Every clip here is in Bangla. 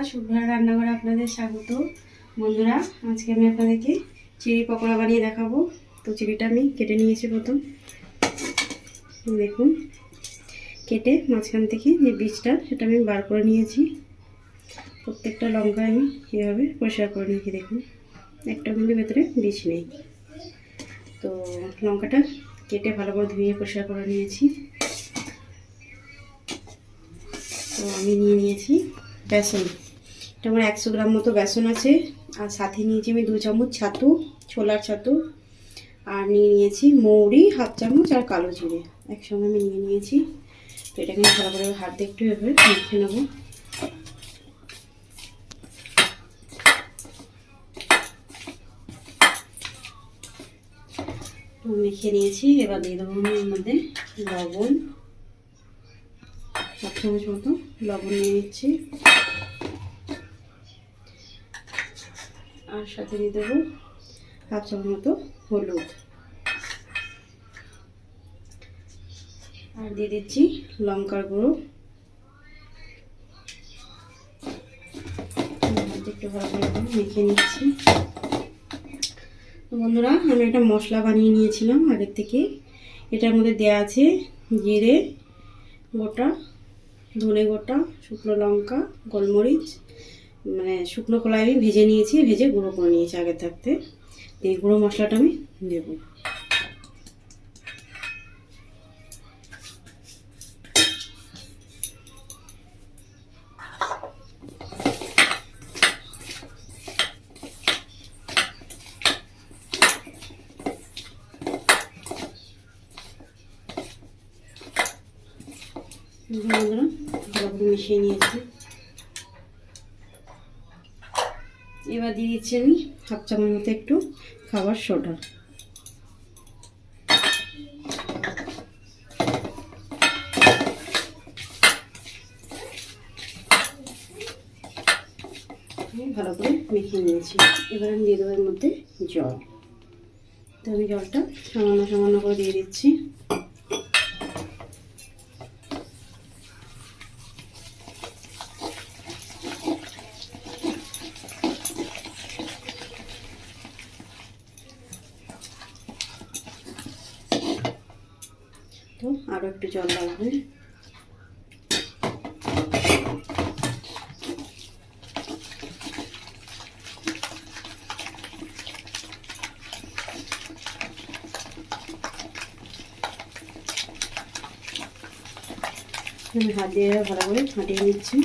শুভ্রা রান্নাঘরে আপনাদের স্বাগত। বন্ধুরা, আজকে আমি আপনাদেরকে চিড়ি পকোড়া বানিয়ে দেখাবো। তো চিড়িটা আমি কেটে নিয়েছি। প্রথম দেখুন, কেটে মাঝখান থেকে যে বীজটা সেটা আমি বার করে নিয়েছি। প্রত্যেকটা লঙ্কা আমি এভাবে পরিষ্কার করে নিয়েছি। দেখুন, একটা কিন্তু ভেতরে বীজ নেই। তো লঙ্কাটা কেটে ভালো করে ধুয়ে পরিষ্কার করে নিয়েছি। তো আমি নিয়ে নিয়েছি বেসন। এটা আমার 100 গ্রাম মতো বেসন আছে। আর সাথে নিয়েছি আমি 2 চামচ ছাতু, ছোলার ছাতু। আর নিয়ে নিয়েছি মৌরি 1/2 চামচ আর কালো জিরে একসঙ্গে আমি নিয়ে নিয়েছি। তো এটাকে ভালো করে হাত দিয়ে একটু এভাবে মেখে নেব। মেখে নিয়েছি। এবার দিয়ে দেবো আমি এর মধ্যে লবণ, 1 চামচ মতো লবণ নিয়ে নিচ্ছি। আর সাথে দিয়ে দেবো 1/2 চামচ মতো হলুদ। আর দিয়ে দিচ্ছি লঙ্কার গুঁড়ো। একটু ভালো করে মেখে নিচ্ছি। তো বন্ধুরা, আমি একটা মশলা বানিয়ে নিয়েছিলাম আগের থেকে। এটার মধ্যে দেওয়া আছে জিরে গোটা, ধনে গোটা, শুকনো লঙ্কা, গোলমরিচ, মানে শুকনো কলাই আমি ভেজে নিয়েছি, ভেজে গুঁড়ো করে নিয়েছি আগে থাকতে। এই গুঁড়ো মশলাটা আমি দেবো। বন্ধুরা, ভালো করে মিশিয়ে নিয়েছি। এবার দিয়ে দিচ্ছি আমি 1/2 চামচ মতো একটু খাবার সোডা। ভালো করে মিশিয়ে নিয়েছি। এবার আমি দিয়ে দেবো এর মধ্যে জল। তো আমি জলটা সামান্য সামান্য করে দিয়ে দিচ্ছি। তো আরও একটু জল লাগবে। আমি হাত দিয়ে ভালো করে ফাটিয়ে নিচ্ছি।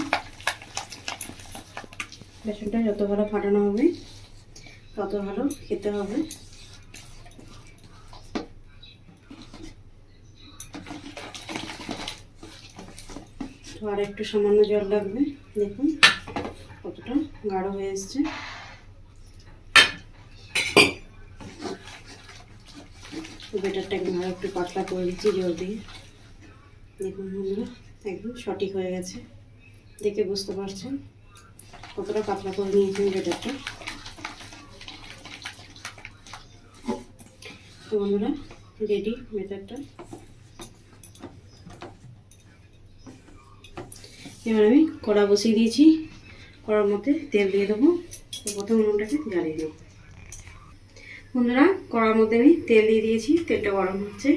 বেসনটা যত ভালো ফাটানো হবে তত ভালো খেতে হবে। তো আর একটু সামান্য জল লাগবে। দেখুন কতটা গাঢ় হয়ে এসছে। বেটারটা একদম আরও একটু পাতলা করে দিচ্ছি জল দিয়ে। দেখুন বন্ধুরা, একদম সঠিক হয়ে গেছে। দেখে বুঝতে পারছেন কতটা পাতলা করে নিয়েছি বেটারটা। তো বন্ধুরা, রেডি বেটারটা। এবার আমি কড়া বসিয়ে দিয়েছি। কড়ার মধ্যে তেল দিয়ে দেবো। তো প্রথমে উনুনটাকে জ্বালিয়ে দেবো। বন্ধুরা, কড়ার মধ্যে আমি তেল দিয়ে দিয়েছি। তেলটা গরম হচ্ছে।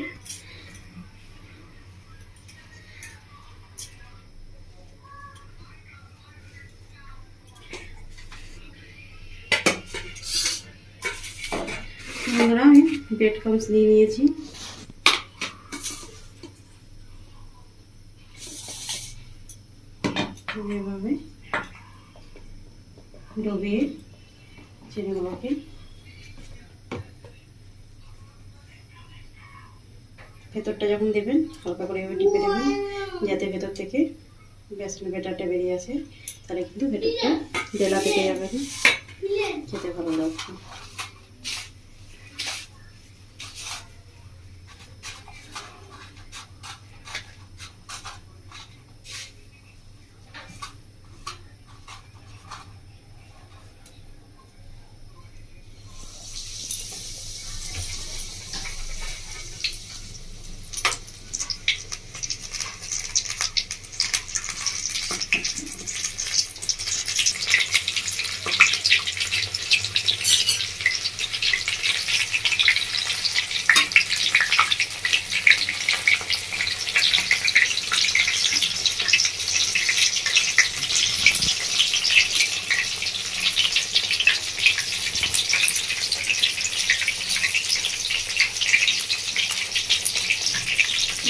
বন্ধুরা, আমি ব্রেড ক্রাম্বস নিয়ে নিয়েছি। এভাবে ডুবিয়ে চিনিগুলোকে ভেতরটা যখন দেবেন হালকা করে এভাবে টিপে দেবেন, যাতে ভেতর থেকে বেসনের ব্যাটারটা বেরিয়ে আসে। তাহলে কিন্তু ভেতরটা জেলা পেকে যাবে না, খেতে ভালো লাগবে।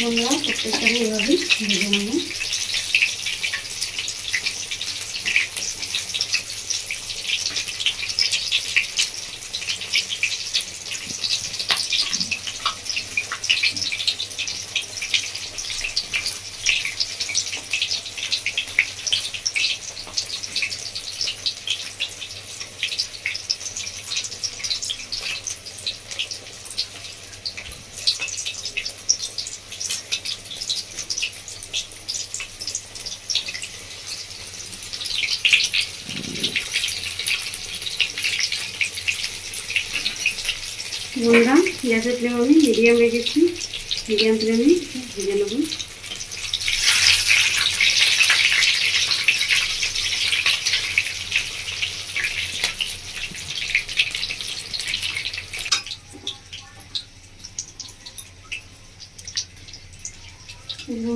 বন্ধুরা প্রত্যেকটা এইভাবেই ভেজে নেবো। বন্ধুরা গ্যাসের ফ্লেম আমি মিডিয়াম রেখেছি, মিডিয়াম ফ্লেমে ভেজে নেব।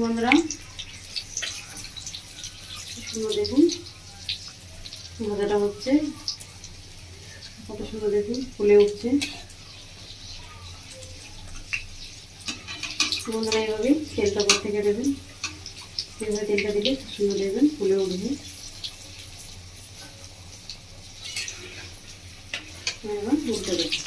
বন্ধুরা সুন্দর দেখুন ভাজাটা হচ্ছে, কত সুন্দর দেখুন ফুলে উঠছে। বন্ধুরা এইভাবে তেলটা উপর থেকে দেবেন, এইভাবে তেলটা দিলে সুন্দর দেবেন ফুলে উঠবে। এবার উল্টে দেবেন।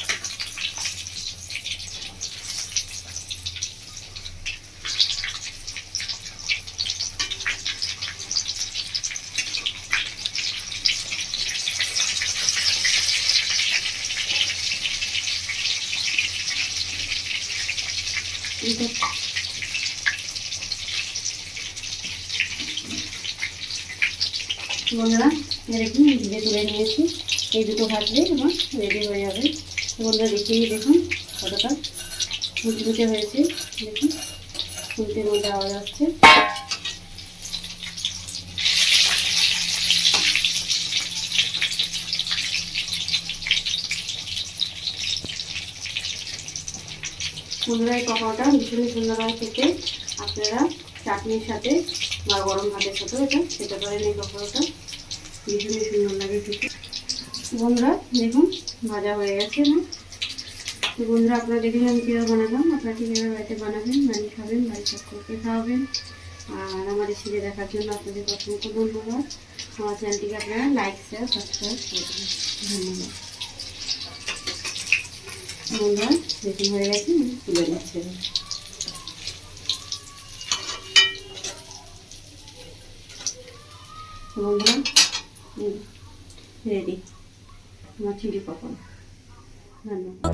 বন্ধুরা দেখুন ভেজে তুলে নিয়েছি, এই দুটো ভাজলে আমার রেডি হয়ে যাবে। বন্ধুরা দেখিয়ে দেখুন কতটা মুচমুচে হয়েছে, দেখুন ফুলতে মধ্যে আওয়াজ আসছে। বন্ধুরা এই পকোড়াটা ভীষণই সুন্দর হয় খেতে, আপনারা চাটনির সাথে বা গরম ভাতের সাথেও এটা খেতে পারেন। এই পকোড়াটা ভীষণই সুন্দর লাগে খেতে। বন্ধুরা দেখুন ভাজা হয়ে গেছে না। তো বন্ধুরা আপনারা দেখে আমি কীভাবে বানালাম, আপনারা কীভাবে বাড়িতে বানাবেন, বানিয়ে খাবেন, বাড়ির সকলকে খাওয়াবেন। আর আমার রেসিপি দেখার জন্য আপনাদের অসংখ্য ধন্যবাদ। আমার চ্যানেলটিকে আপনারা লাইক শেয়ার সাবস্ক্রাইব করবেন। ধন্যবাদ। বন্ধুরা দেখুন হয়ে গেছে, তুলে নিচ্ছে। বন্ধুরা রেডি আমার চিলি পকোড়া। ধন্যবাদ।